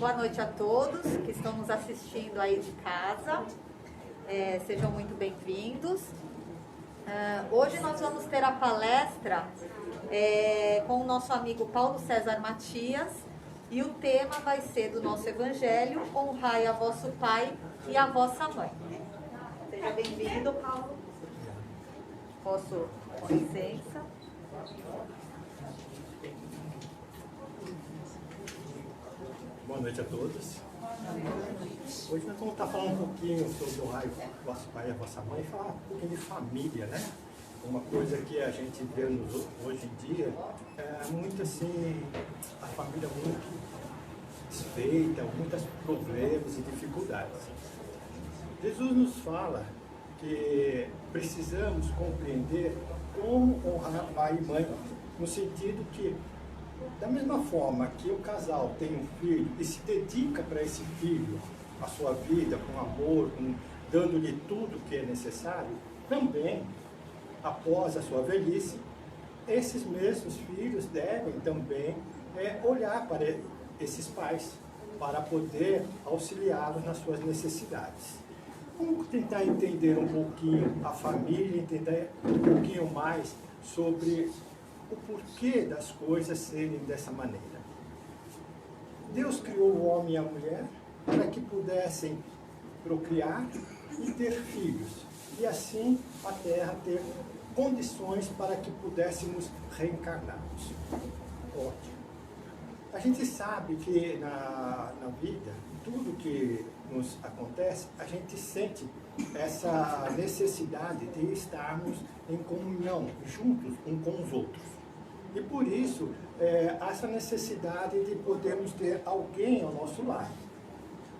boa noite a todos que estão nos assistindo aí de casa. Sejam muito bem-vindos. Hoje nós vamos ter a palestra com o nosso amigo Paulo César Matias, e o tema vai ser do nosso Evangelho: honrai a vosso pai e a vossa mãe. Seja bem-vindo, Paulo. Posso, com licença. Boa noite a todos. Hoje nós vamos estar falando um pouquinho sobre honrar o vosso pai e a vossa mãe, e falar um pouquinho de família, né? Uma coisa que a gente vê hoje em dia é muito assim, a família muito desfeita, muitos problemas e dificuldades. Jesus nos fala que precisamos compreender como honrar pai e mãe, no sentido que, da mesma forma que o casal tem um filho e se dedica para esse filho, a sua vida, com amor, dando-lhe tudo que é necessário, também, após a sua velhice, esses mesmos filhos devem também olhar para esses pais, para poder auxiliá-los nas suas necessidades. Vamos tentar entender um pouquinho a família, entender um pouquinho mais sobre o porquê das coisas serem dessa maneira. Deus criou o homem e a mulher para que pudessem procriar e ter filhos, e assim a terra ter condições para que pudéssemos reencarnarmos. Ótimo. A gente sabe que na vida, tudo que nos acontece, a gente sente essa necessidade de estarmos em comunhão, juntos uns com os outros. E por isso, essa necessidade de podermos ter alguém ao nosso lado.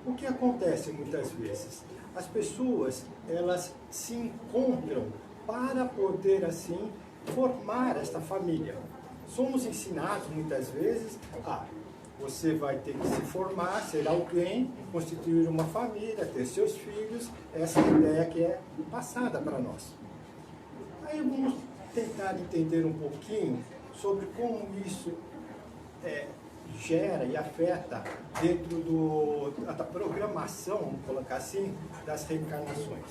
O que acontece muitas vezes? As pessoas, elas se encontram para poder, assim, formar esta família. Somos ensinados muitas vezes você vai ter que se formar, ser alguém, constituir uma família, ter seus filhos, essa ideia que é passada para nós. Aí vamos tentar entender um pouquinho sobre como isso gera e afeta dentro da programação, vamos colocar assim, das reencarnações.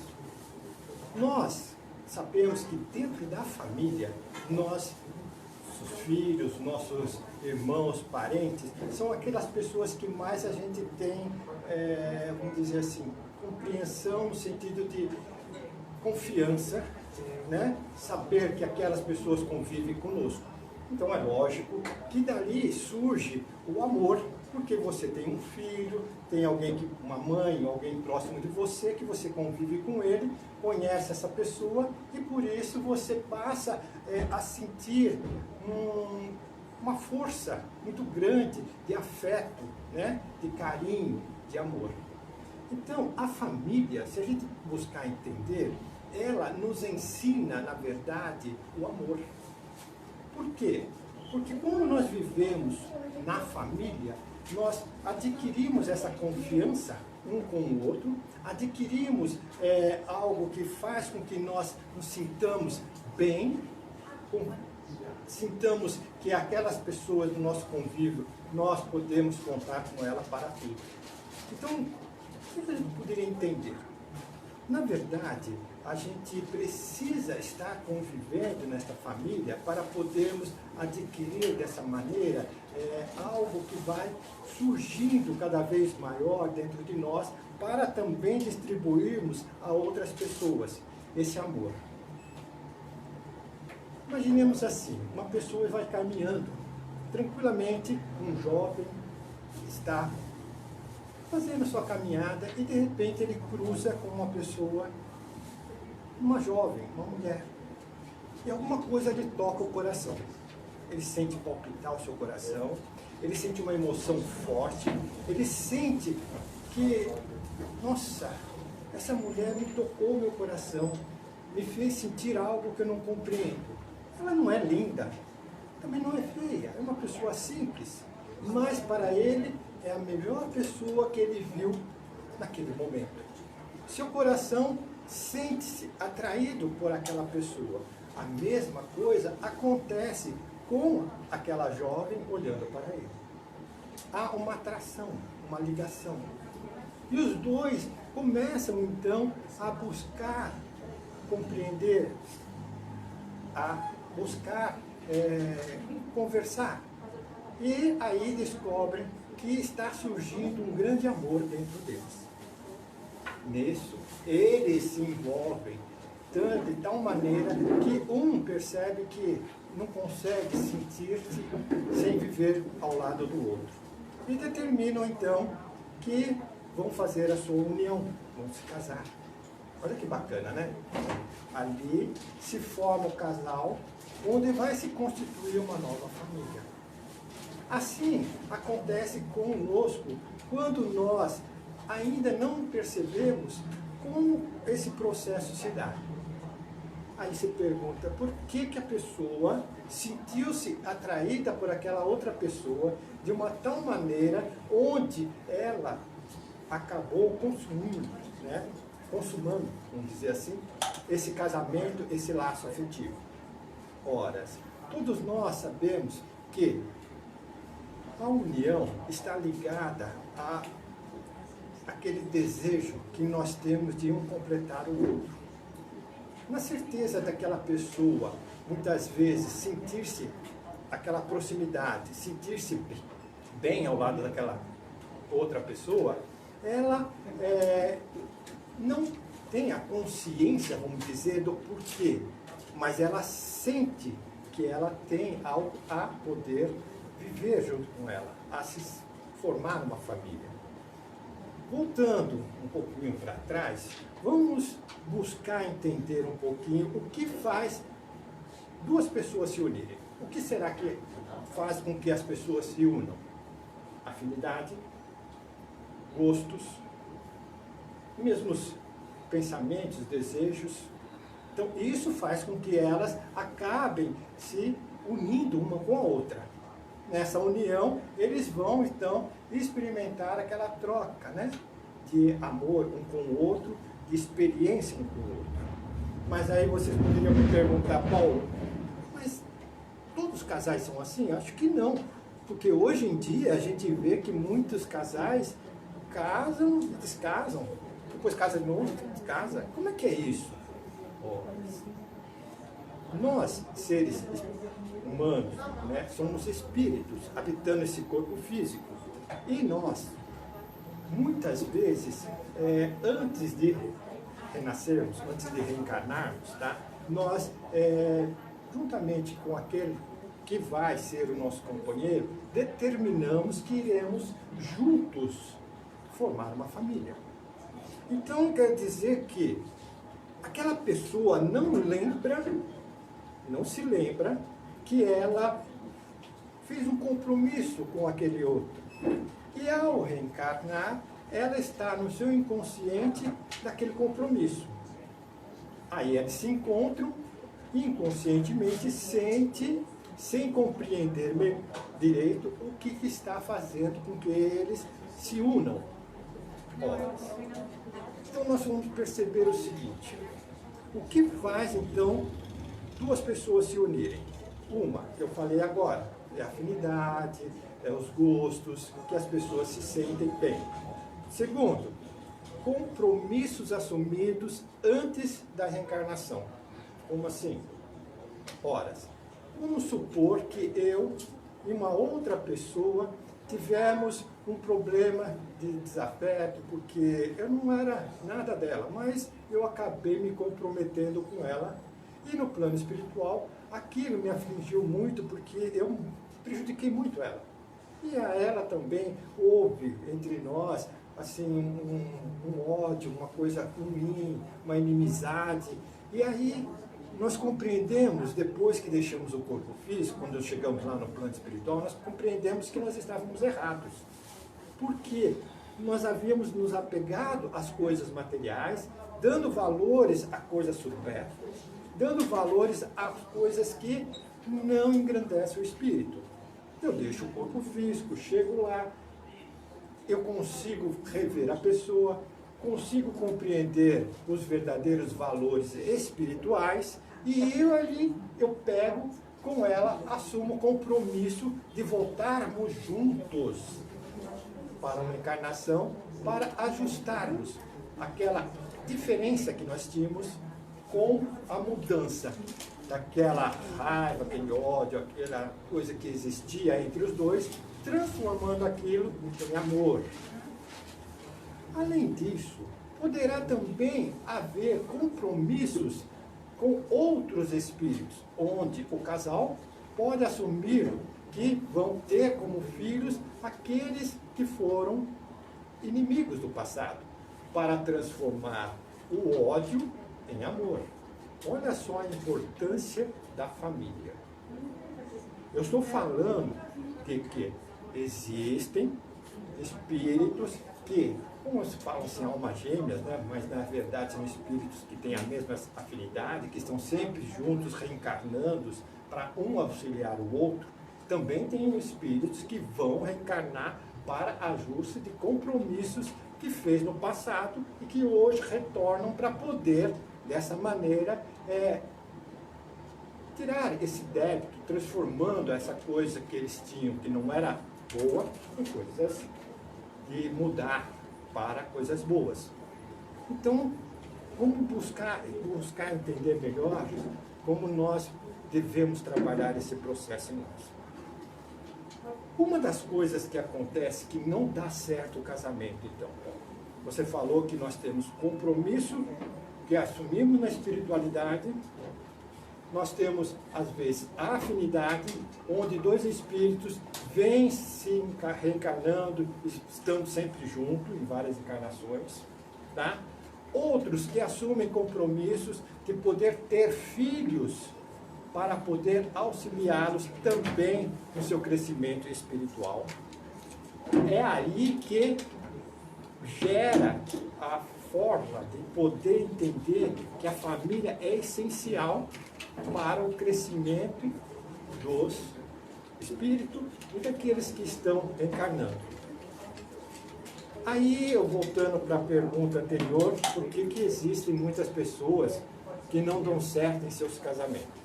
Nós sabemos que dentro da família, nossos filhos, nossos irmãos, parentes, são aquelas pessoas que mais a gente tem, vamos dizer assim, compreensão no sentido de confiança, né? Saber que aquelas pessoas convivem conosco. Então é lógico que dali surge o amor, porque você tem um filho, tem alguém, uma mãe, alguém próximo de você, que você convive com ele, conhece essa pessoa, e por isso você passa a sentir uma força muito grande de afeto, né? De carinho, de amor. Então a família, se a gente buscar entender, ela nos ensina, na verdade, o amor. Por quê? Porque quando nós vivemos na família, nós adquirimos essa confiança um com o outro, adquirimos algo que faz com que nós nos sintamos bem, sintamos que aquelas pessoas do nosso convívio, nós podemos contar com ela para tudo. Então, o que a gente poderia entender? Na verdade, a gente precisa estar convivendo nesta família para podermos adquirir dessa maneira algo que vai surgindo cada vez maior dentro de nós, para também distribuirmos a outras pessoas esse amor. Imaginemos assim, uma pessoa vai caminhando tranquilamente, um jovem está fazendo a sua caminhada e de repente ele cruza com uma pessoa, uma jovem, uma mulher, e alguma coisa lhe toca o coração. Ele sente palpitar o seu coração, ele sente uma emoção forte, ele sente que, nossa, essa mulher me tocou o meu coração, me fez sentir algo que eu não compreendo. Ela não é linda, também não é feia, é uma pessoa simples, mas para ele é a melhor pessoa que ele viu naquele momento. Seu coração sente-se atraído por aquela pessoa. A mesma coisa acontece com aquela jovem olhando para ele. há uma atração, uma ligação. E os dois começam então a buscar compreender, a buscar conversar. E aí descobrem que está surgindo um grande amor dentro deles. Nisso, eles se envolvem de tal maneira que um percebe que não consegue sentir-se sem viver ao lado do outro. E determinam então que vão fazer a sua união, vão se casar. Olha que bacana, né? Ali se forma o casal, onde vai se constituir uma nova família. Assim acontece conosco quando nós ainda não percebemos como esse processo se dá. Aí você pergunta, por que a pessoa sentiu-se atraída por aquela outra pessoa de uma tal maneira onde ela acabou consumindo, né? Consumando, vamos dizer assim, esse casamento, esse laço afetivo. Ora, todos nós sabemos que a união está ligada àquele desejo que nós temos de um completar o outro. Na certeza daquela pessoa, muitas vezes, sentir-se aquela proximidade, sentir-se bem ao lado daquela outra pessoa, ela não tem a consciência, vamos dizer, do porquê, mas ela sente que ela tem algo a poder viver junto com ela, a se formar uma família. Voltando um pouquinho para trás, vamos buscar entender um pouquinho o que faz duas pessoas se unirem. O que será que faz com que as pessoas se unam? Afinidade, gostos, mesmos pensamentos, desejos. Então, isso faz com que elas acabem se unindo uma com a outra. Nessa união, eles vão, então, experimentar aquela troca, né? De amor um com o outro, de experiência um com o outro. Mas aí vocês poderiam me perguntar, Paulo, mas todos os casais são assim? Acho que não. Porque hoje em dia a gente vê que muitos casais casam e descasam. Depois casa de novo, descasa. Como é que é isso? Nós, seres humanos, né, somos espíritos habitando esse corpo físico. E nós, muitas vezes, antes de renascermos, antes de reencarnarmos, tá, nós, juntamente com aquele que vai ser o nosso companheiro, determinamos que iremos juntos formar uma família. Então quer dizer que aquela pessoa não se lembra que ela fez um compromisso com aquele outro. E ao reencarnar, ela está no seu inconsciente daquele compromisso. Aí eles se encontram e inconscientemente sente, sem compreender direito, o que está fazendo com que eles se unam. Ora, então nós vamos perceber o seguinte: o que faz então duas pessoas se unirem? Uma, que eu falei agora, é a afinidade, é os gostos, que as pessoas se sentem bem. Segundo, compromissos assumidos antes da reencarnação. Como assim? Ora, vamos supor que eu e uma outra pessoa tivemos um problema de desafeto, porque eu não era nada dela, mas eu acabei me comprometendo com ela. E no plano espiritual, aquilo me afligiu muito, porque eu prejudiquei muito ela. E a ela também houve entre nós assim, um ódio, uma coisa ruim, uma inimizade. E aí nós compreendemos, depois que deixamos o corpo físico, quando chegamos lá no plano espiritual, nós compreendemos que nós estávamos errados. Porque nós havíamos nos apegado às coisas materiais, dando valores a coisas supérfluas, dando valores às coisas que não engrandecem o espírito. Eu deixo o corpo físico, chego lá, eu consigo rever a pessoa, consigo compreender os verdadeiros valores espirituais e eu pego com ela, assumo o compromisso de voltarmos juntos para uma encarnação, para ajustarmos aquela diferença que nós tínhamos com a mudança daquela raiva, aquele ódio, aquela coisa que existia entre os dois, transformando aquilo em amor. Além disso, poderá também haver compromissos com outros espíritos, onde o casal pode assumir que vão ter como filhos aqueles que foram inimigos do passado, para transformar o ódio em amor. Olha só a importância da família. Eu estou falando de que existem espíritos que, como se fala assim, almas gêmeas, né? Mas na verdade são espíritos que têm a mesma afinidade, que estão sempre juntos, reencarnando para um auxiliar o outro. Também tem espíritos que vão reencarnar para ajuste de compromissos que fez no passado e que hoje retornam para poder, dessa maneira, tirar esse débito, transformando essa coisa que eles tinham, que não era boa, em coisas de mudar para coisas boas. Então, vamos buscar entender melhor como nós devemos trabalhar esse processo em nós. Uma das coisas que acontece que não dá certo o casamento, então, você falou que nós temos compromisso que assumimos na espiritualidade, nós temos, às vezes, a afinidade, onde dois espíritos vêm se reencarnando, estando sempre juntos, em várias encarnações, tá? Outros que assumem compromissos de poder ter filhos para poder auxiliá-los também no seu crescimento espiritual. É aí que gera a forma de poder entender que a família é essencial para o crescimento dos espíritos e daqueles que estão encarnando. Aí, eu voltando para a pergunta anterior, por que existem muitas pessoas que não dão certo em seus casamentos?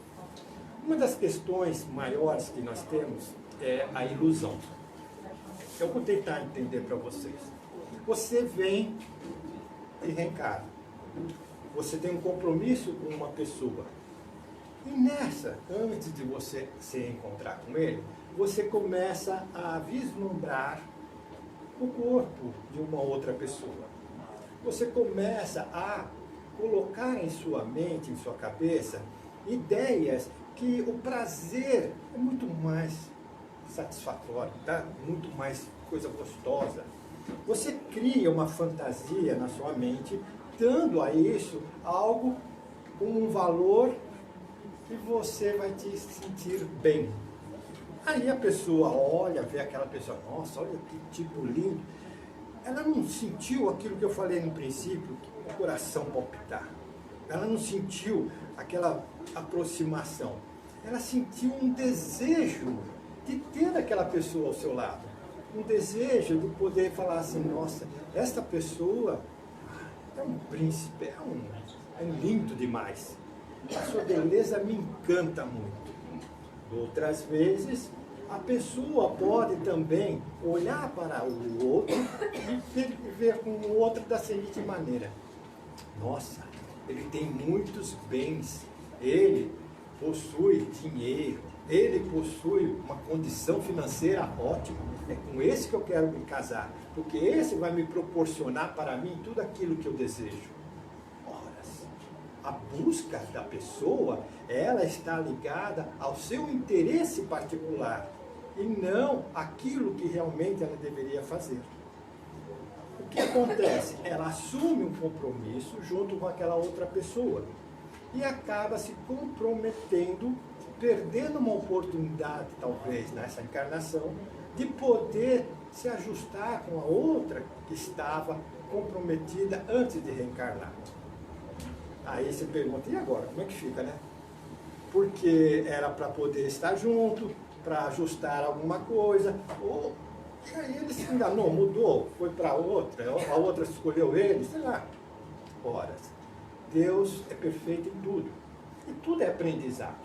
Uma das questões maiores que nós temos é a ilusão. Eu vou tentar entender para vocês. Você vem e reencarna. Você tem um compromisso com uma pessoa. E nessa, antes de você se encontrar com ele, você começa a vislumbrar o corpo de uma outra pessoa. Você começa a colocar em sua mente, em sua cabeça, ideias que o prazer é muito mais satisfatório, tá? Muito mais coisa gostosa. Você cria uma fantasia na sua mente, dando a isso algo com um valor que você vai te sentir bem. Aí a pessoa olha, vê aquela pessoa, nossa, olha que tipo lindo. Ela não sentiu aquilo que eu falei no princípio, o coração palpitar. Ela não sentiu aquela aproximação. Ela sentiu um desejo de ter aquela pessoa ao seu lado. Um desejo de poder falar assim, nossa, esta pessoa é um príncipe, é lindo demais. A sua beleza me encanta muito. Outras vezes, a pessoa pode também olhar para o outro e ver com o outro da seguinte maneira. Nossa, ele tem muitos bens, ele possui dinheiro, ele possui uma condição financeira ótima. É com esse que eu quero me casar, porque esse vai me proporcionar para mim tudo aquilo que eu desejo. A busca da pessoa, ela está ligada ao seu interesse particular e não aquilo que realmente ela deveria fazer. O que acontece? Ela assume um compromisso junto com aquela outra pessoa e acaba se comprometendo, perdendo uma oportunidade, talvez, nessa encarnação, de poder se ajustar com a outra que estava comprometida antes de reencarnar. Aí você pergunta, e agora? Como é que fica, né? Porque era para poder estar junto, para ajustar alguma coisa, ou aí ele se enganou, mudou, foi para outra, a outra escolheu ele, sei lá. Ora, Deus é perfeito em tudo. E tudo é aprendizado.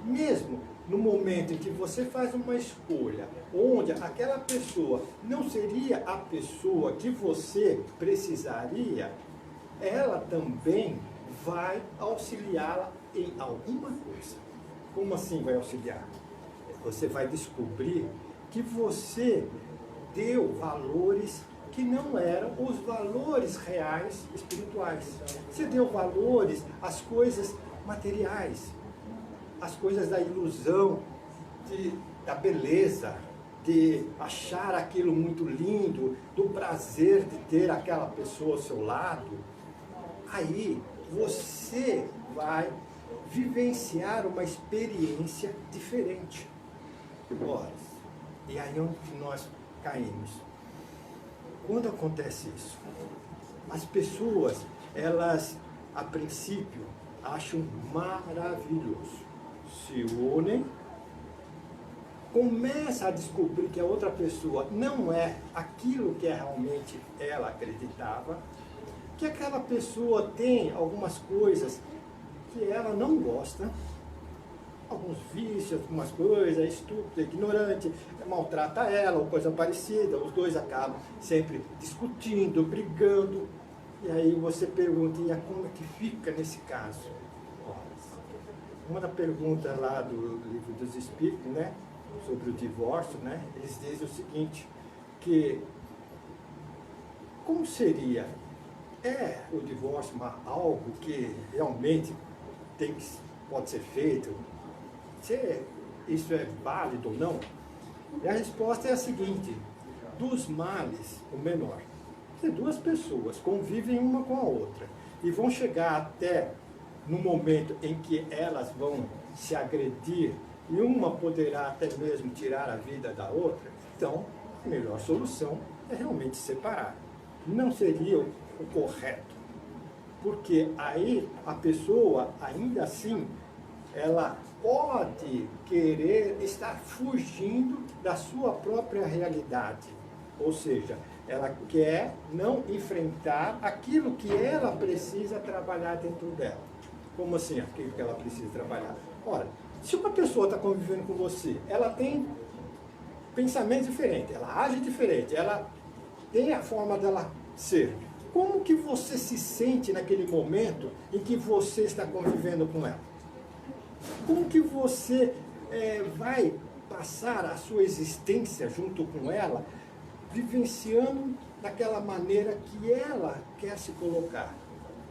Mesmo no momento em que você faz uma escolha, onde aquela pessoa não seria a pessoa que você precisaria, ela também vai auxiliá-la em alguma coisa. Como assim vai auxiliar? Você vai descobrir que você deu valores que não eram os valores reais espirituais. Você deu valores às coisas materiais, às coisas da ilusão, da beleza, de achar aquilo muito lindo, do prazer de ter aquela pessoa ao seu lado. Aí você vai vivenciar uma experiência diferente. Ora, e aí onde nós caímos? Quando acontece isso, as pessoas, elas, a princípio, acham maravilhoso. Se unem, começa a descobrir que a outra pessoa não é aquilo que realmente ela acreditava, que aquela pessoa tem algumas coisas que ela não gosta, alguns vícios, algumas coisas, é estúpida, ignorante, maltrata ela ou coisa parecida, os dois acabam sempre discutindo, brigando, e aí você pergunta, e como é que fica nesse caso? Uma das perguntas lá do Livro dos Espíritos, né, sobre o divórcio, né, eles dizem o seguinte, que como seria? É o divórcio algo que realmente pode ser feito? Se isso é válido ou não? E a resposta é a seguinte, dos males, o menor. Se duas pessoas convivem uma com a outra e vão chegar até no momento em que elas vão se agredir e uma poderá até mesmo tirar a vida da outra, então a melhor solução é realmente separar. Não seria o correto, porque aí a pessoa, ainda assim, ela pode querer estar fugindo da sua própria realidade, ou seja, ela quer não enfrentar aquilo que ela precisa trabalhar dentro dela. Como assim, aquilo que ela precisa trabalhar? Ora, se uma pessoa está convivendo com você, ela tem pensamentos diferentes, ela age diferente, ela tem a forma dela ser. Como que você se sente naquele momento em que você está convivendo com ela? Como que você vai passar a sua existência junto com ela, vivenciando daquela maneira que ela quer se colocar?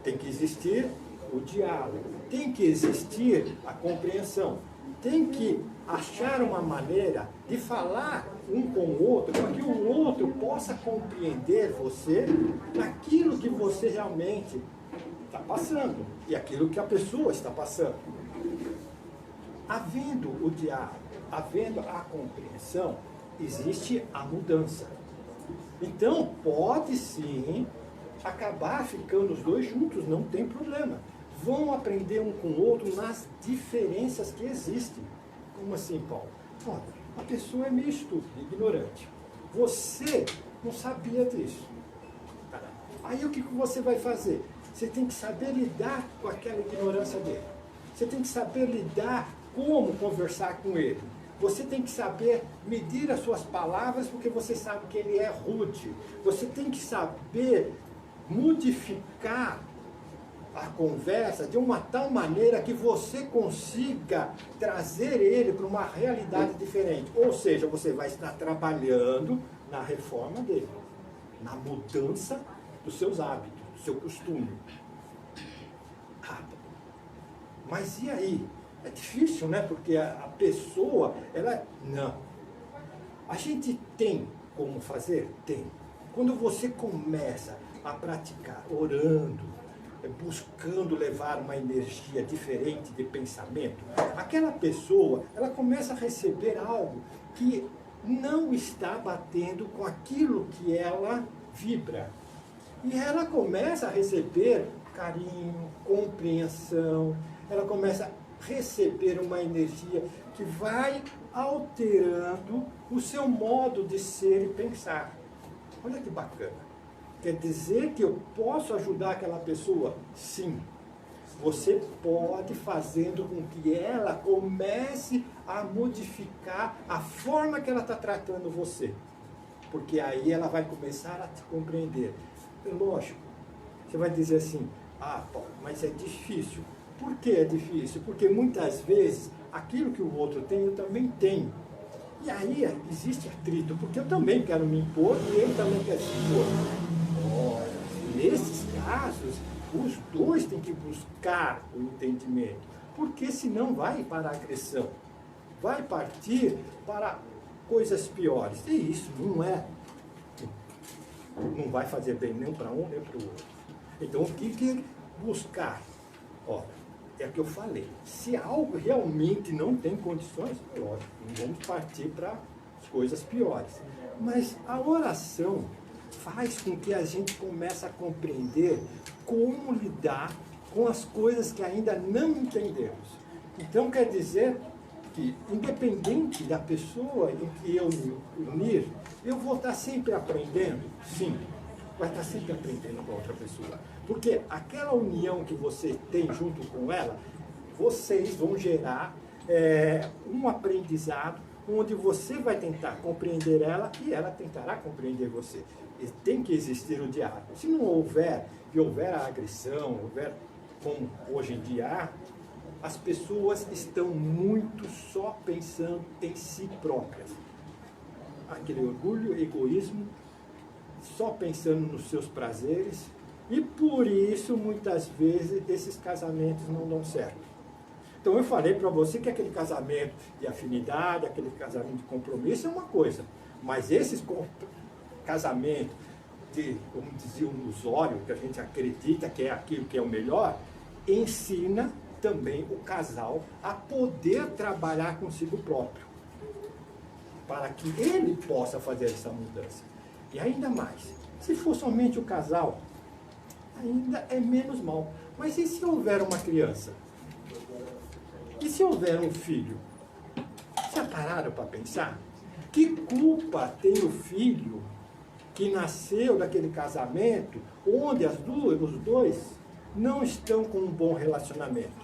Tem que existir o diálogo, tem que existir a compreensão, tem que achar uma maneira de falar um com o outro, para que o outro possa compreender você naquilo que você realmente está passando e aquilo que a pessoa está passando. Havendo o diálogo, havendo a compreensão, existe a mudança. Então, pode sim acabar ficando os dois juntos, não tem problema. Vão aprender um com o outro nas diferenças que existem. Como assim, Paulo? Olha, a pessoa é meio estúpida, ignorante. Você não sabia disso. Aí o que você vai fazer? Você tem que saber lidar com aquela ignorância dele. Você tem que saber lidar como conversar com ele. Você tem que saber medir as suas palavras, porque você sabe que ele é rude. Você tem que saber modificar a conversa de uma tal maneira que você consiga trazer ele para uma realidade diferente. Ou seja, você vai estar trabalhando na reforma dele, na mudança dos seus hábitos, do seu costume. Mas e aí? É difícil, né? Porque a pessoa, ela... Não. A gente tem como fazer? Tem. Quando você começa a praticar orando, buscando levar uma energia diferente de pensamento, aquela pessoa, ela começa a receber algo que não está batendo com aquilo que ela vibra. E ela começa a receber carinho, compreensão, ela começa a receber uma energia que vai alterando o seu modo de ser e pensar. Olha que bacana. Quer dizer que eu posso ajudar aquela pessoa? Sim. você pode fazendo com que ela comece a modificar a forma que ela está tratando você. Porque aí ela vai começar a te compreender. Lógico, você vai dizer assim, ah, Paulo, mas é difícil. Por que é difícil? Porque muitas vezes aquilo que o outro tem, eu também tenho. E aí existe atrito, porque eu também quero me impor e ele também quer se impor. Ora, nesses casos, os dois têm que buscar o entendimento, porque senão vai para a agressão, vai partir para coisas piores. E isso não vai fazer bem nem para um nem para o outro. Então o que buscar? Ora, é o que eu falei. Se algo realmente não tem condições, lógico, não vamos partir para as coisas piores. Mas a oração faz com que a gente comece a compreender como lidar com as coisas que ainda não entendemos. Então quer dizer que, independente da pessoa em que eu me unir, eu vou estar sempre aprendendo? Sim, vai estar sempre aprendendo com a outra pessoa. Porque aquela união que você tem junto com ela, vocês vão gerar um aprendizado onde você vai tentar compreender ela e ela tentará compreender você. E tem que existir o diálogo. Se não houver, e houver a agressão, houver como hoje em dia há, as pessoas estão muito só pensando em si próprias. Aquele orgulho, egoísmo, só pensando nos seus prazeres, e por isso, muitas vezes, esses casamentos não dão certo. Então eu falei para você que aquele casamento de afinidade, aquele casamento de compromisso é uma coisa, mas esses casamentos de, como dizia o ilusório, que a gente acredita que é aquilo que é o melhor, ensina também o casal a poder trabalhar consigo próprio, para que ele possa fazer essa mudança. E ainda mais, se for somente o casal, ainda é menos mal. Mas e se houver uma criança? E se houver um filho? Já pararam para pensar? Que culpa tem o filho que nasceu daquele casamento onde os dois não estão com um bom relacionamento?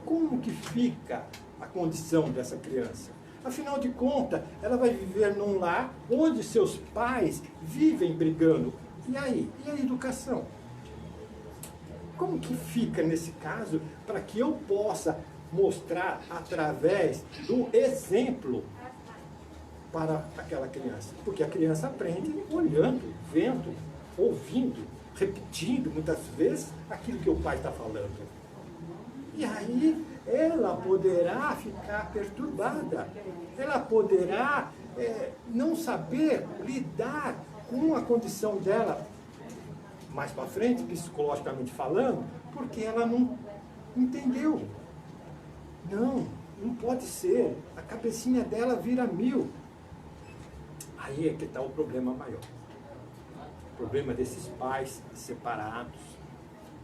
Como que fica a condição dessa criança? Afinal de contas, ela vai viver num lar onde seus pais vivem brigando. E aí? E a educação? Como que fica nesse caso para que eu possa mostrar através do exemplo para aquela criança? Porque a criança aprende olhando, vendo, ouvindo, repetindo muitas vezes aquilo que o pai está falando. E aí ela poderá ficar perturbada, ela poderá não saber lidar com a condição dela mais para frente, psicologicamente falando, porque ela não entendeu. Não pode ser. A cabecinha dela vira 1000. Aí é que está o problema maior. O problema desses pais separados,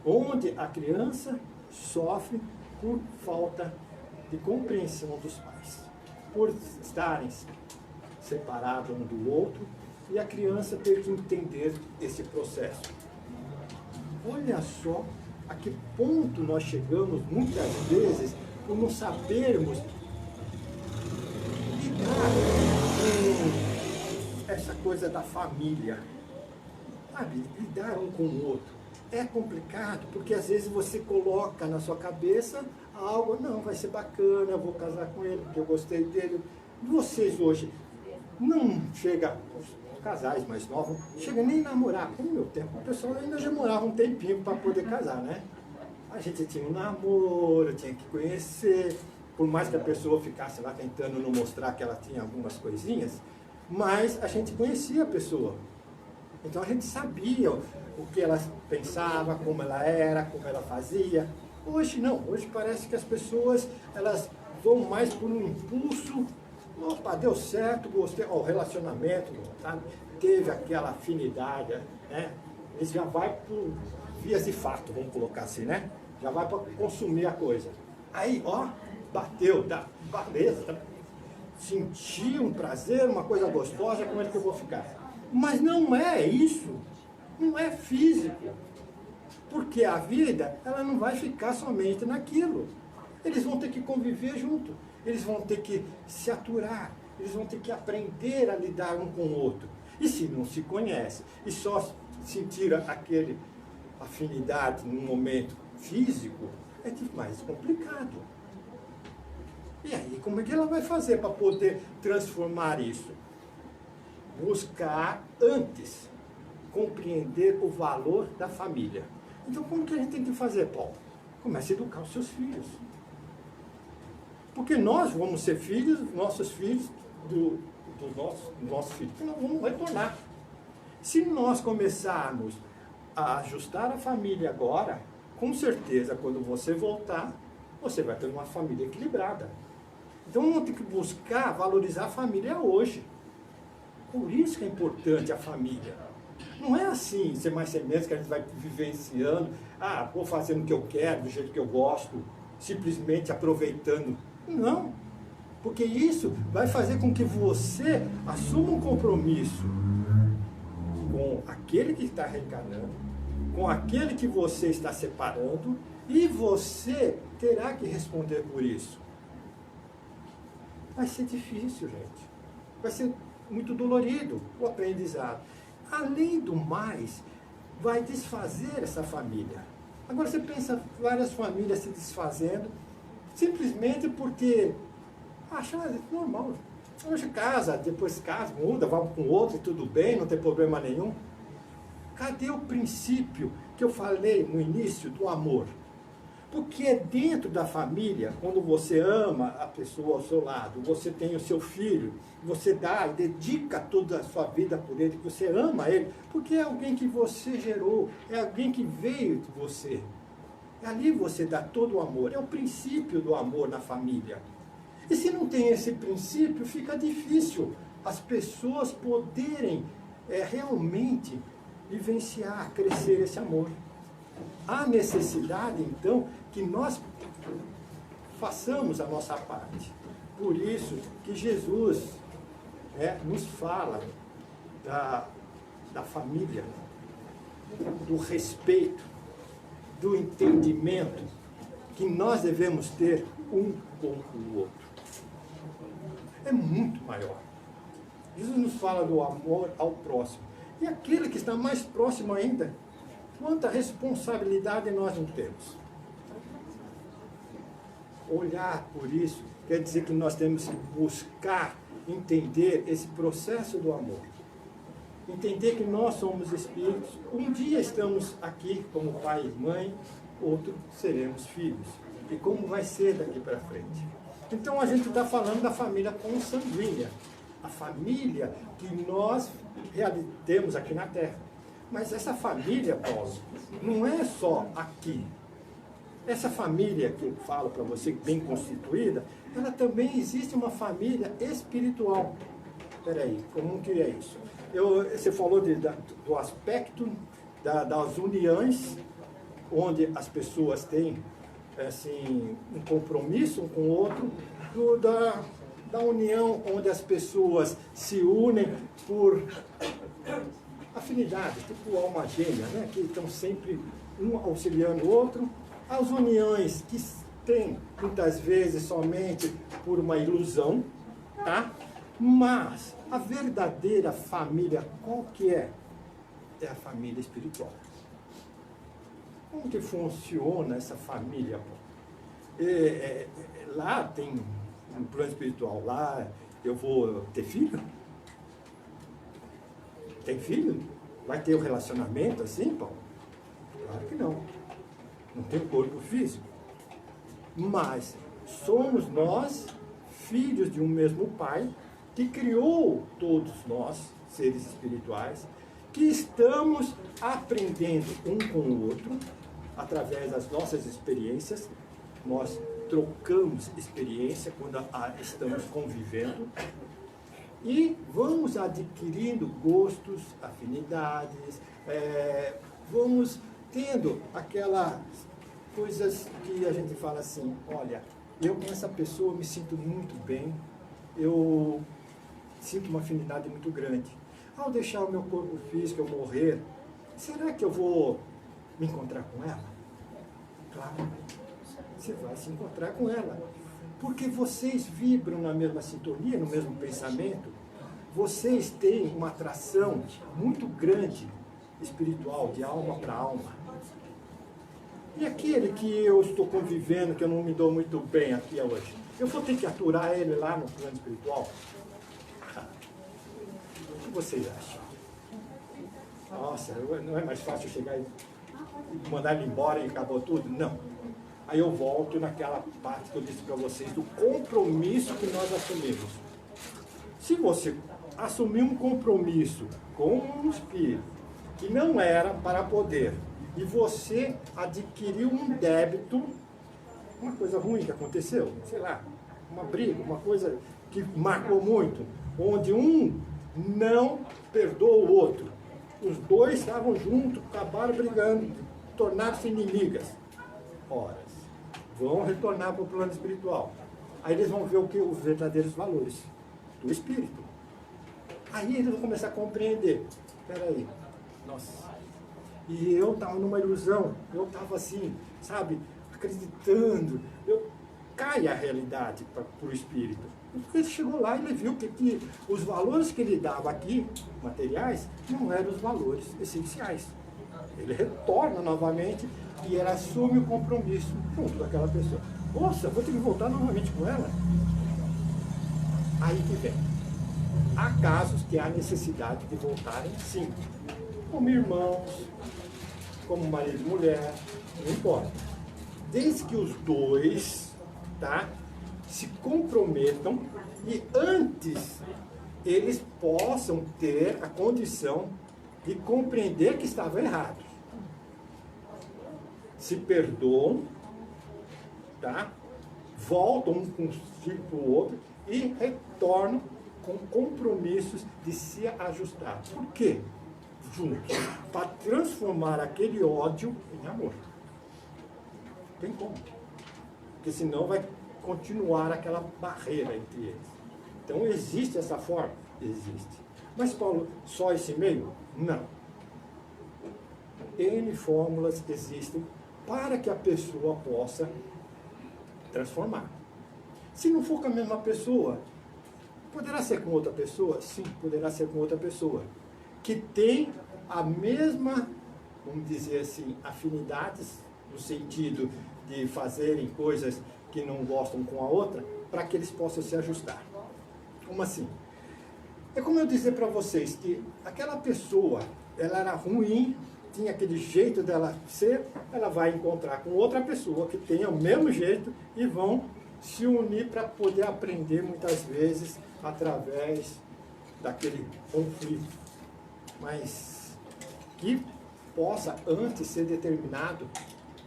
onde a criança sofre por falta de compreensão dos pais, por estarem separados um do outro, e a criança ter que entender esse processo. Olha só a que ponto nós chegamos muitas vezes por não sabermos lidar com essa coisa da família. Sabe, lidar um com o outro. É complicado, porque às vezes você coloca na sua cabeça algo, não, vai ser bacana, eu vou casar com ele, porque eu gostei dele. Vocês hoje não chegam, os casais mais novos, chega nem a namorar. No meu tempo, o pessoal ainda demorava um tempinho para poder casar, né? A gente tinha um namoro, tinha que conhecer, por mais que a pessoa ficasse lá tentando não mostrar que ela tinha algumas coisinhas, mas a gente conhecia a pessoa. Então a gente sabia o que ela pensava, como ela era, como ela fazia. Hoje não, hoje parece que as pessoas elas vão mais por um impulso. Opa, deu certo, gostei, ó, o relacionamento, sabe? Teve aquela afinidade, né? Ele já vai por vias de fato, vamos colocar assim, né? Já vai para consumir a coisa. Aí, ó, bateu, tá, beleza, tá, senti um prazer, uma coisa gostosa, como é que eu vou ficar? Mas não é isso, não é físico. Porque a vida, ela não vai ficar somente naquilo. Eles vão ter que conviver junto, eles vão ter que se aturar, eles vão ter que aprender a lidar um com o outro. E se não se conhece, e só sentir aquele afinidade num momento físico, é mais complicado. E aí, como é que ela vai fazer para poder transformar isso? Buscar antes compreender o valor da família. Então, como que a gente tem que fazer, Paulo? Comece a educar os seus filhos. Porque nós vamos ser filhos, nossos filhos, dos nossos filhos, que nós vamos retornar. Se nós começarmos a ajustar a família agora, com certeza, quando você voltar, você vai ter uma família equilibrada. Então, vamos ter que buscar valorizar a família hoje. Por isso que é importante a família. Não é assim, ser mais ser menos, que a gente vai vivenciando, vou fazendo o que eu quero, do jeito que eu gosto, simplesmente aproveitando. Não, porque isso vai fazer com que você assuma um compromisso com aquele que está reencarnando, com aquele que você está separando, e você terá que responder por isso. Vai ser difícil, gente. Vai ser muito dolorido o aprendizado. Além do mais, vai desfazer essa família. Agora você pensa várias famílias se desfazendo, simplesmente porque acha normal. Hoje casa, depois casa, muda, vai com outro e tudo bem, não tem problema nenhum. Cadê o princípio que eu falei no início do amor? Porque é dentro da família, quando você ama a pessoa ao seu lado, você tem o seu filho, você dá e dedica toda a sua vida por ele, que você ama ele, porque é alguém que você gerou, é alguém que veio de você. Ali você dá todo o amor, é o princípio do amor na família. E se não tem esse princípio, fica difícil as pessoas poderem realmente vivenciar, crescer esse amor. Há necessidade, então, que nós façamos a nossa parte. Por isso que Jesus nos fala da família, do respeito, do entendimento que nós devemos ter um com o outro. É muito maior. Jesus nos fala do amor ao próximo. E aquele que está mais próximo ainda, quanta responsabilidade nós não temos. Olhar por isso quer dizer que nós temos que buscar entender esse processo do amor. Entender que nós somos espíritos. Um dia estamos aqui como pai e mãe, outro seremos filhos. E como vai ser daqui para frente? Então a gente está falando da família consanguínea. A família que nós temos aqui na Terra. Mas essa família, Paulo, não é só aqui. Essa família que eu falo para você, bem constituída, ela também existe uma família espiritual. Espera aí, como que é isso? Você falou do aspecto das uniões, onde as pessoas têm assim, um compromisso um com o outro, da união onde as pessoas se unem por afinidade, tipo alma gêmea, né? Que estão sempre um auxiliando o outro. As uniões que tem muitas vezes somente por uma ilusão, tá? Mas a verdadeira família, qual que é? É a família espiritual. Como que funciona essa família? Lá tem um plano espiritual, lá eu vou ter filho? Tem filho? Vai ter um relacionamento assim, Paulo? Claro que não. Não tem corpo físico. Mas somos nós, filhos de um mesmo Pai, que criou todos nós, seres espirituais, que estamos aprendendo um com o outro, através das nossas experiências. Nós trocamos experiência quando estamos convivendo e vamos adquirindo gostos, afinidades, vamos tendo aquelas coisas que a gente fala assim, olha, eu com essa pessoa me sinto muito bem, eu sinto uma afinidade muito grande. Ao deixar o meu corpo físico, eu morrer, será que eu vou me encontrar com ela? Claro, você vai se encontrar com ela. Porque vocês vibram na mesma sintonia, no mesmo pensamento. Vocês têm uma atração muito grande espiritual, de alma para alma. E aquele que eu estou convivendo, que eu não me dou muito bem aqui hoje, eu vou ter que aturar ele lá no plano espiritual? O que vocês acham? Nossa, não é mais fácil chegar e mandar ele embora e acabou tudo? Não. Aí eu volto naquela parte que eu disse para vocês, do compromisso que nós assumimos. Se você assumir um compromisso com um espírito que não era para poder, e você adquiriu um débito, uma coisa ruim que aconteceu, sei lá, uma briga, uma coisa que marcou muito, onde um não perdoou o outro. Os dois estavam juntos, acabaram brigando, tornaram-se inimigas. Ora, vão retornar para o plano espiritual. Aí eles vão ver o que? Os verdadeiros valores do espírito. Aí eles vão começar a compreender. Espera aí, nossa. E eu estava numa ilusão, eu estava assim, sabe, acreditando. Cai a realidade para o espírito. Porque ele chegou lá e ele viu que os valores que ele dava aqui, materiais, não eram os valores essenciais. Ele retorna novamente e ele assume o compromisso junto daquela pessoa. Nossa, vou ter que voltar novamente com ela? Aí que vem. Há casos que há necessidade de voltarem, sim. Como irmãos, como marido e mulher, não importa. Desde que os dois, tá, se comprometam e antes eles possam ter a condição de compreender que estavam errados. Se perdoam, tá? Voltam um consigo para o outro e retornam com compromissos de se ajustar. Por quê? Juntos. Para transformar aquele ódio em amor. Não tem como. Porque senão vai continuar aquela barreira entre eles. Então existe essa forma? Existe. Mas Paulo, só esse meio? Não. N fórmulas existem para que a pessoa possa transformar. Se não for com a mesma pessoa, poderá ser com outra pessoa? Sim, poderá ser com outra pessoa. Que tem a mesma, vamos dizer assim, afinidades, no sentido de fazerem coisas que não gostam com a outra, para que eles possam se ajustar. Como assim? É como eu dizer para vocês que aquela pessoa, ela era ruim, tinha aquele jeito dela ser, ela vai encontrar com outra pessoa que tenha o mesmo jeito e vão se unir para poder aprender muitas vezes através daquele conflito. Mas que possa antes ser determinado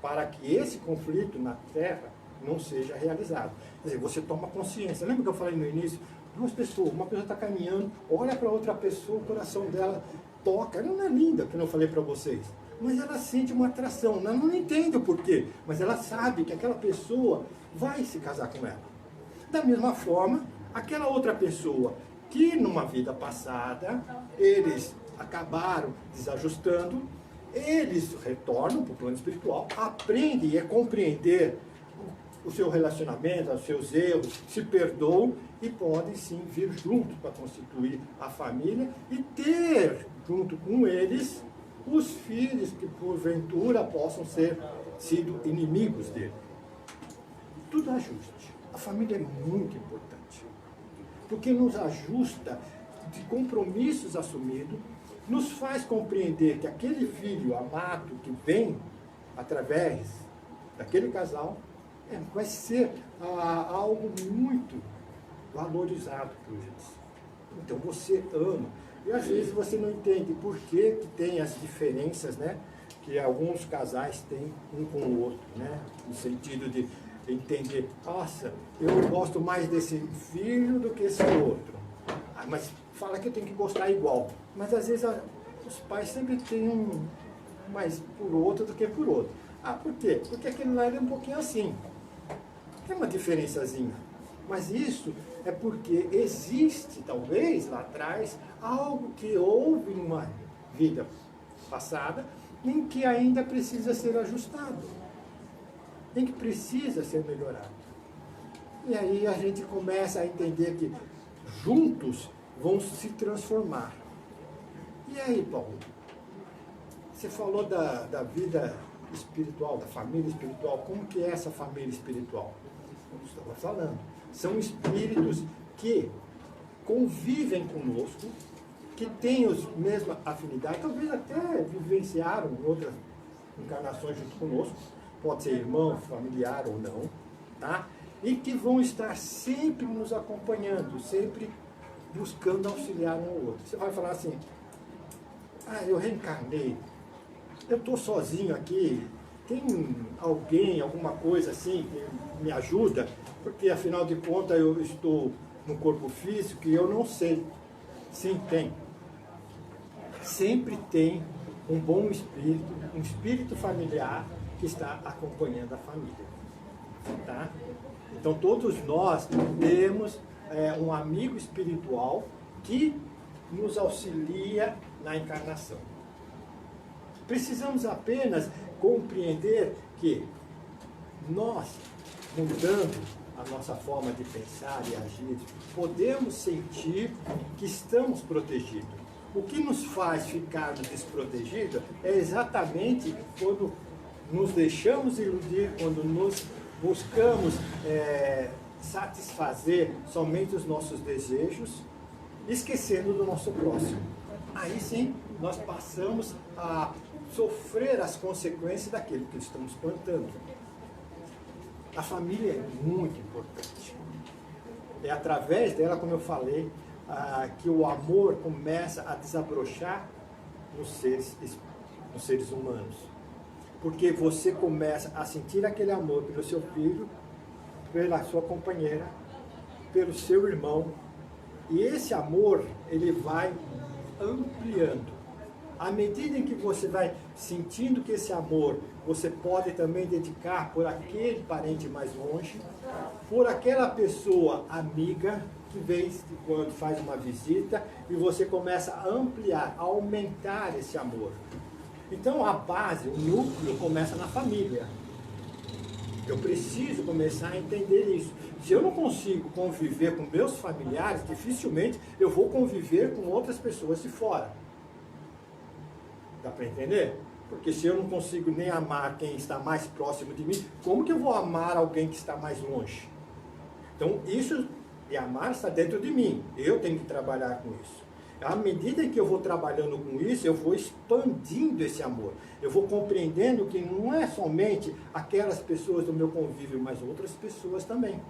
para que esse conflito na Terra não seja realizado. Quer dizer, você toma consciência. Lembra que eu falei no início? Duas pessoas, uma pessoa está caminhando, olha para outra pessoa, o coração dela toca. Ela não é linda, que eu falei para vocês. Mas ela sente uma atração. Ela não entende o porquê, mas ela sabe que aquela pessoa vai se casar com ela. Da mesma forma, aquela outra pessoa que numa vida passada, eles acabaram desajustando, eles retornam para o plano espiritual, aprendem a compreender o seu relacionamento, os seus erros, se perdoam e podem sim vir juntos para constituir a família e ter junto com eles os filhos que porventura possam ser sido inimigos dele. Tudo ajuste. A família é muito importante, porque nos ajusta de compromissos assumidos, nos faz compreender que aquele filho amado que vem através daquele casal vai ser algo muito valorizado por eles. Então você ama. E às vezes você não entende por que tem as diferenças, né? Que alguns casais têm um com o outro, né? No sentido de entender, nossa, eu gosto mais desse filho do que esse outro. Mas fala que eu tenho que gostar igual. Mas às vezes os pais sempre têm um mais por outro do que por outro. Por quê? Porque aquele lá é um pouquinho assim. Tem uma diferençazinha. Mas isso é porque existe, talvez, lá atrás, algo que houve numa vida passada em que ainda precisa ser ajustado, em que precisa ser melhorado. E aí a gente começa a entender que juntos vão se transformar. E aí, Paulo, você falou da vida espiritual, da família espiritual. Como que é essa família espiritual? Como eu estava falando, são espíritos que convivem conosco, que têm as mesmas afinidades, talvez até vivenciaram outras encarnações junto conosco, pode ser irmão, familiar ou não, tá? E que vão estar sempre nos acompanhando, sempre buscando auxiliar um ao outro. Você vai falar assim, eu reencarnei, eu estou sozinho aqui, tem alguém, alguma coisa assim que me ajuda? Porque afinal de contas eu estou no corpo físico e eu não sei. Sim, tem. Sempre tem um bom espírito, um espírito familiar que está acompanhando a família. Tá? Então todos nós temos um amigo espiritual que nos auxilia na encarnação. Precisamos apenas compreender que nós, mudando a nossa forma de pensar e agir, podemos sentir que estamos protegidos. O que nos faz ficar desprotegidos é exatamente quando nos deixamos iludir, quando nos buscamos satisfazer somente os nossos desejos, esquecendo do nosso próximo. Aí sim, nós passamos a sofrer as consequências daquilo que estamos plantando. A família é muito importante. É através dela, como eu falei, que o amor começa a desabrochar nos seres humanos. Porque você começa a sentir aquele amor pelo seu filho, pela sua companheira, pelo seu irmão. E esse amor, ele vai ampliando. À medida em que você vai sentindo que esse amor você pode também dedicar por aquele parente mais longe, por aquela pessoa amiga que vem quando faz uma visita, e você começa a ampliar, a aumentar esse amor. Então a base, o núcleo começa na família. Eu preciso começar a entender isso. Se eu não consigo conviver com meus familiares, dificilmente eu vou conviver com outras pessoas de fora. Dá para entender? Porque se eu não consigo nem amar quem está mais próximo de mim, como que eu vou amar alguém que está mais longe? Então isso de amar está dentro de mim. Eu tenho que trabalhar com isso. À medida que eu vou trabalhando com isso, eu vou expandindo esse amor. Eu vou compreendendo que não é somente aquelas pessoas do meu convívio, mas outras pessoas também.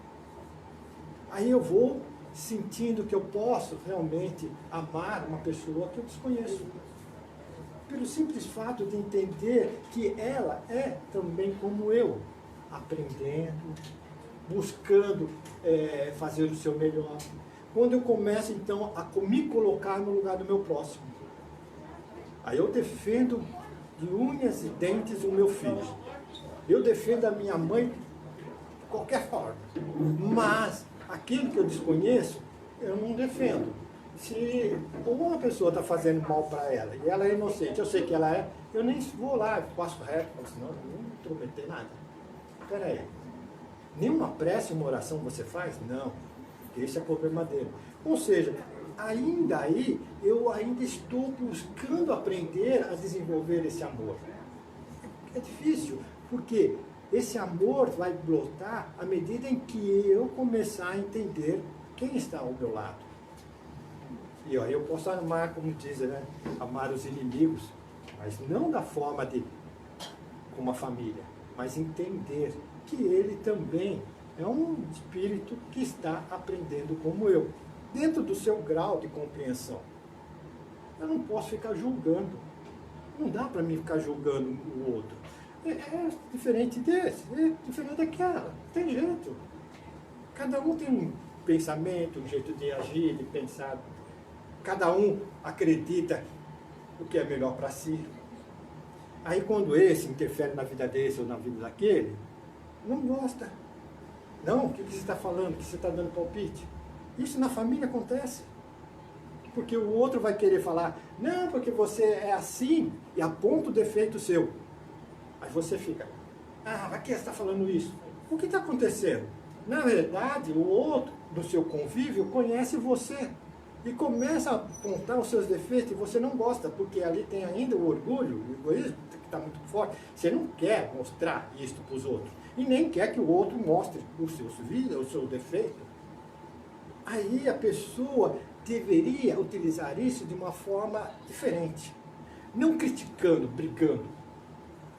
Aí eu vou sentindo que eu posso realmente amar uma pessoa que eu desconheço. Pelo simples fato de entender que ela é também como eu, aprendendo, buscando fazer o seu melhor. Quando eu começo, então, a me colocar no lugar do meu próximo. Aí eu defendo de unhas e dentes o meu filho. Eu defendo a minha mãe de qualquer forma. Mas aquilo que eu desconheço, eu não defendo. Se uma pessoa está fazendo mal para ela e ela é inocente, eu sei que ela é, eu nem vou lá, passo reto, senão eu não intrometer nada. Espera aí. Nenhuma prece, uma oração você faz? Não. Esse é o problema dele. Ou seja, ainda aí, eu ainda estou buscando aprender a desenvolver esse amor. É difícil, porque esse amor vai brotar à medida em que eu começar a entender quem está ao meu lado. E ó, eu posso amar, como dizem, né? Amar os inimigos, mas não da forma de como a família, mas entender que ele também é um espírito que está aprendendo como eu, dentro do seu grau de compreensão. Eu não posso ficar julgando. Não dá para mim ficar julgando o outro. É diferente desse, é diferente daquela. Não tem jeito. Cada um tem um pensamento, um jeito de agir, de pensar. Cada um acredita o que é melhor para si. Aí quando esse interfere na vida desse ou na vida daquele, não gosta. Não, o que você está falando? O que você está dando palpite? Isso na família acontece. porque o outro vai querer falar, não, porque você é assim, e aponta o defeito seu. Aí você fica, mas quem está falando isso? O que está acontecendo? Na verdade, o outro do seu convívio conhece você e começa a apontar os seus defeitos e você não gosta, porque ali tem ainda o orgulho, o egoísmo que está muito forte. Você não quer mostrar isso para os outros e nem quer que o outro mostre o seu defeito. Aí a pessoa deveria utilizar isso de uma forma diferente, não criticando, brigando,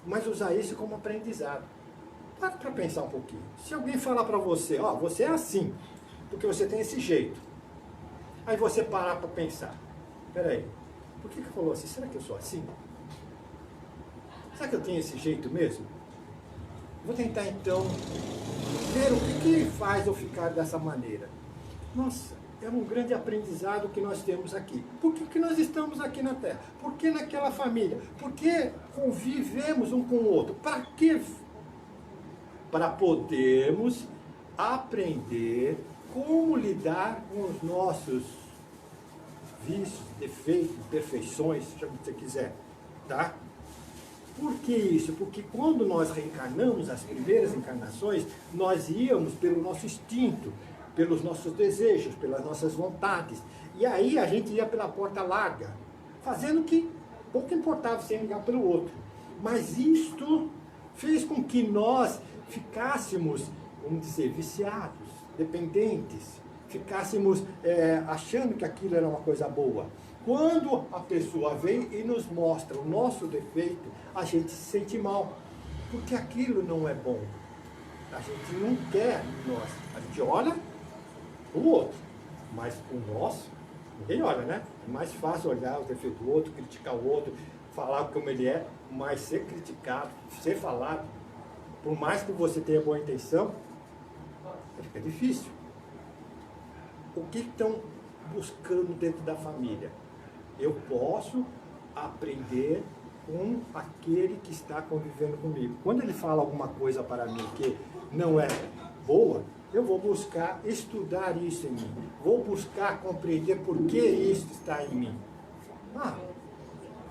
mas usar isso como aprendizado. Para pensar um pouquinho. Se alguém falar para você, você é assim, porque você tem esse jeito. Aí você parar para pensar, peraí, por que falou assim? Será que eu sou assim? Será que eu tenho esse jeito mesmo? Vou tentar então ver o que faz eu ficar dessa maneira. Nossa, é um grande aprendizado que nós temos aqui. Por que nós estamos aqui na Terra? Por que naquela família? Por que convivemos um com o outro? Para quê? Para podermos aprender como lidar com os nossos vícios, defeitos, imperfeições, chama o que você quiser, tá? Por que isso? Porque quando nós reencarnamos, as primeiras encarnações, nós íamos pelo nosso instinto, pelos nossos desejos, pelas nossas vontades. E aí a gente ia pela porta larga, fazendo o que pouco importava sem ligar pelo outro. Mas isto fez com que nós ficássemos, vamos dizer, viciados, dependentes, ficássemos achando que aquilo era uma coisa boa. Quando a pessoa vem e nos mostra o nosso defeito, a gente se sente mal, porque aquilo não é bom. A gente não quer nós. A gente olha o outro, mas o nosso, ninguém olha, né? É mais fácil olhar os defeitos do outro, criticar o outro, falar como ele é, mas ser criticado, ser falado, por mais que você tenha boa intenção, fica difícil. O que estão buscando dentro da família? Eu posso aprender com aquele que está convivendo comigo. Quando ele fala alguma coisa para mim que não é boa, eu vou buscar estudar isso em mim. Vou buscar compreender por que isso está em mim.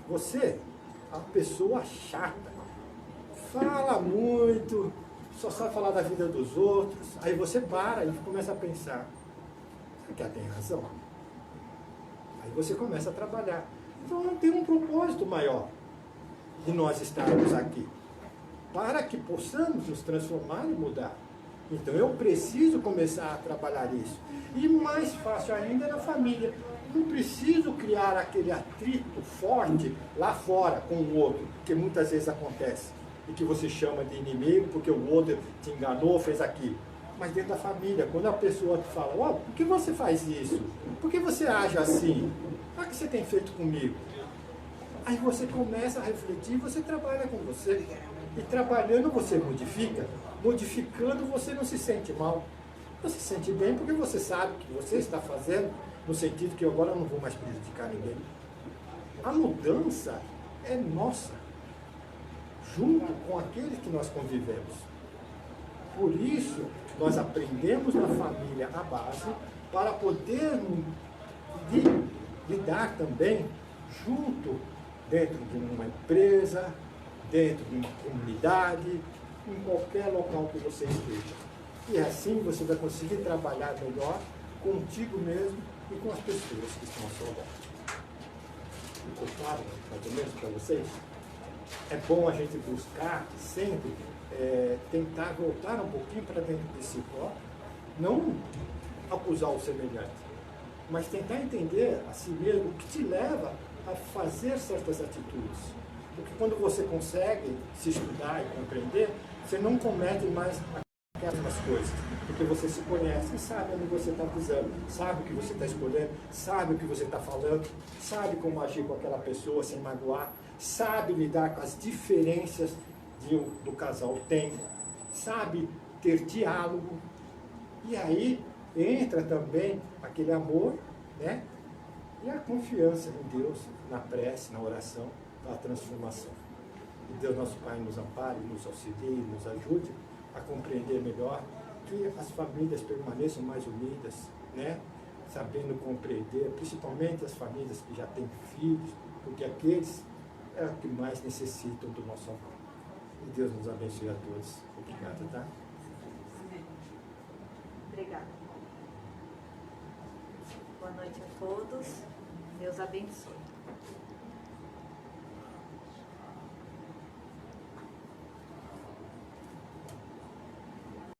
Você é uma pessoa chata. Fala muito, só sabe falar da vida dos outros. Aí você para e começa a pensar, será que ela tem razão? Aí você começa a trabalhar. Então não tem um propósito maior de nós estarmos aqui, para que possamos nos transformar e mudar. Então eu preciso começar a trabalhar isso. E mais fácil ainda é na família. Não preciso criar aquele atrito forte lá fora com o outro, que muitas vezes acontece. E que você chama de inimigo porque o outro te enganou, fez aquilo. Mas dentro da família, quando a pessoa te fala, por que você faz isso? Por que você age assim? O que você tem feito comigo? Aí você começa a refletir e você trabalha com você. E trabalhando você modifica. Modificando você não se sente mal. Você se sente bem porque você sabe que você está fazendo no sentido que agora eu não vou mais prejudicar ninguém. A mudança é nossa, junto com aqueles que nós convivemos. Por isso, nós aprendemos na família a base para podermos lidar também junto, dentro de uma empresa, dentro de uma comunidade, em qualquer local que você esteja. E assim você vai conseguir trabalhar melhor contigo mesmo e com as pessoas que estão ao seu redor. Ficou claro, mais ou menos, para vocês? É bom a gente buscar sempre tentar voltar um pouquinho para dentro de si próprio, não acusar o semelhante, mas tentar entender a si mesmo o que te leva a fazer certas atitudes. Porque quando você consegue se estudar e compreender, você não comete mais aquelas coisas. Porque você se conhece e sabe onde você está pisando, sabe o que você está escolhendo, sabe o que você está falando, sabe como agir com aquela pessoa sem magoar, sabe lidar com as diferenças do casal tem, sabe ter diálogo. E aí entra também aquele amor, né? E a confiança em Deus, na prece, na oração, para a transformação. Que Deus nosso Pai nos ampare, nos auxilie, nos ajude a compreender melhor, que as famílias permaneçam mais unidas, né? sabendo compreender, principalmente as famílias que já têm filhos, porque aqueles é o que mais necessitam do nosso amor. E Deus nos abençoe a todos. Obrigado, tá? Obrigada. Boa noite a todos. Deus abençoe.